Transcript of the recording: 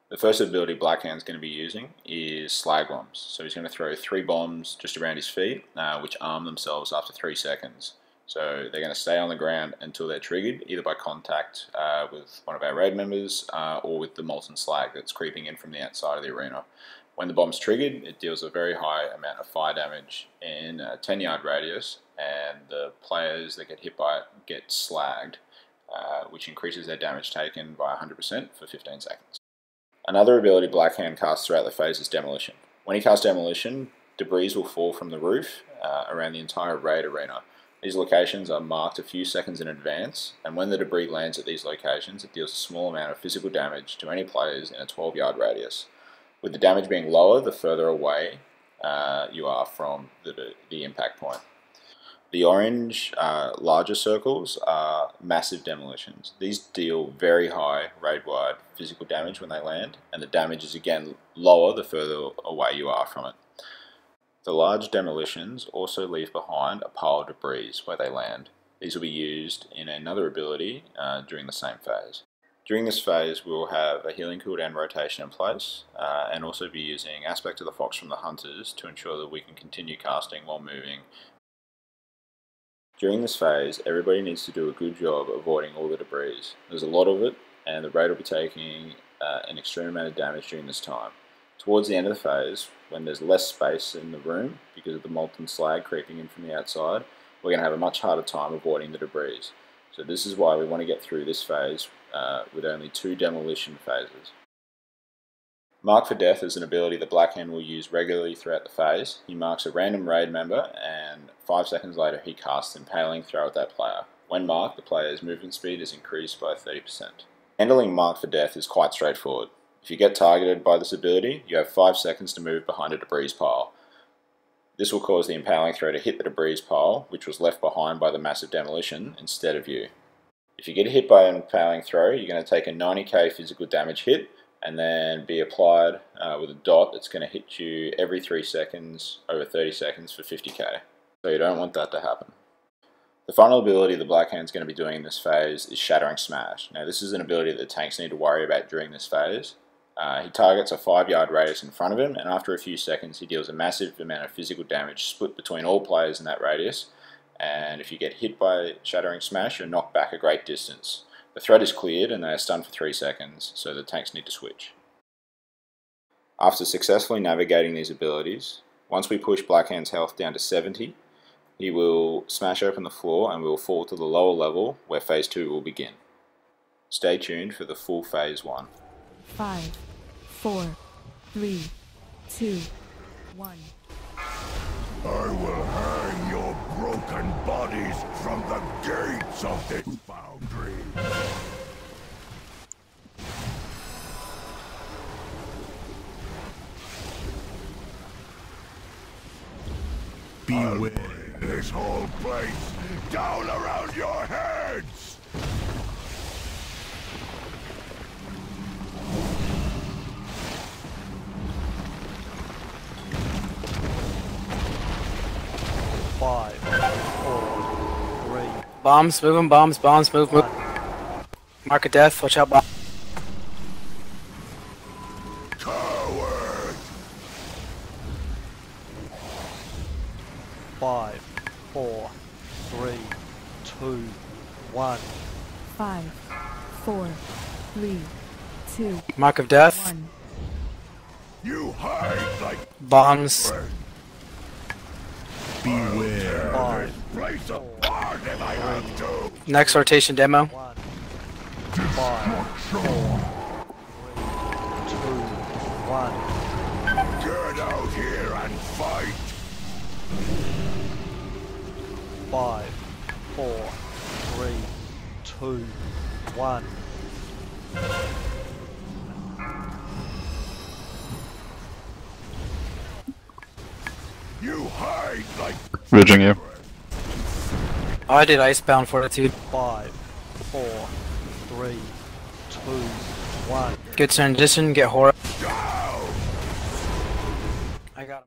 The first ability Blackhand's going to be using is slag bombs. So he's going to throw 3 bombs just around his feet, which arm themselves after 3 seconds. So they're going to stay on the ground until they're triggered, either by contact with one of our raid members or with the molten slag that's creeping in from the outside of the arena. When the bomb's triggered, it deals a very high amount of fire damage in a 10-yard radius, and the players that get hit by it get slagged, which increases their damage taken by 100% for 15 seconds. Another ability Blackhand casts throughout the phase is Demolition. When he casts Demolition, debris will fall from the roof around the entire raid arena. These locations are marked a few seconds in advance, and when the debris lands at these locations, it deals a small amount of physical damage to any players in a 12-yard radius. With the damage being lower, the further away you are from the impact point. The orange, larger circles are massive demolitions. These deal very high raid-wide physical damage when they land, and the damage is again lower the further away you are from it. The large demolitions also leave behind a pile of debris where they land. These will be used in another ability during the same phase. During this phase, we will have a healing cooldown rotation in place, and also be using Aspect of the Fox from the Hunters to ensure that we can continue casting while moving. During this phase, everybody needs to do a good job avoiding all the debris. There's a lot of it, and the raid will be taking an extreme amount of damage during this time. Towards the end of the phase, when there's less space in the room because of the molten slag creeping in from the outside, we're going to have a much harder time avoiding the debris. So this is why we want to get through this phase with only 2 demolition phases. Mark for Death is an ability that Blackhand will use regularly throughout the phase. He marks a random raid member, and 5 seconds later he casts Impaling Throw at that player. When marked, the player's movement speed is increased by 30%. Handling Mark for Death is quite straightforward. If you get targeted by this ability, you have 5 seconds to move behind a debris pile. This will cause the Impaling Throw to hit the debris pile, which was left behind by the massive demolition, instead of you. If you get hit by an Impaling Throw, you're going to take a 90k physical damage hit, and then be applied with a dot that's going to hit you every 3 seconds over 30 seconds for 50k. So you don't want that to happen. The final ability the Blackhand's going to be doing in this phase is Shattering Smash. Now this is an ability that the tanks need to worry about during this phase. He targets a 5-yard radius in front of him, and after a few seconds he deals a massive amount of physical damage split between all players in that radius, and if you get hit by Shattering Smash, you're knocked back a great distance. The threat is cleared and they are stunned for 3 seconds, so the tanks need to switch. After successfully navigating these abilities, once we push Blackhand's health down to 70, he will smash open the floor and we will fall to the lower level where phase 2 will begin. Stay tuned for the full phase 1. 5, 4, 3, 2, 1. I will hang your broken bodies from the gates of this foundry. Beware. This whole place down around your heads! Five, 4, 3. Bombs, move 'em, bombs, move. Mark of Death, watch out, bomb. Coward! 5, 4, 3, 2, 1. 5, 4, 3, 2, Mark of Death, 1. You hide like bombs. beware. 5, Place apart if I have to. Next rotation demo. 1. 5, 4, 3, 2, 1. Get out here and fight. 5, 4, 3, 2, 1. You hide like Ridging you. Oh, I did Icebound Fortitude. 5, 4, 3, 2, 1. Good transition, get horror.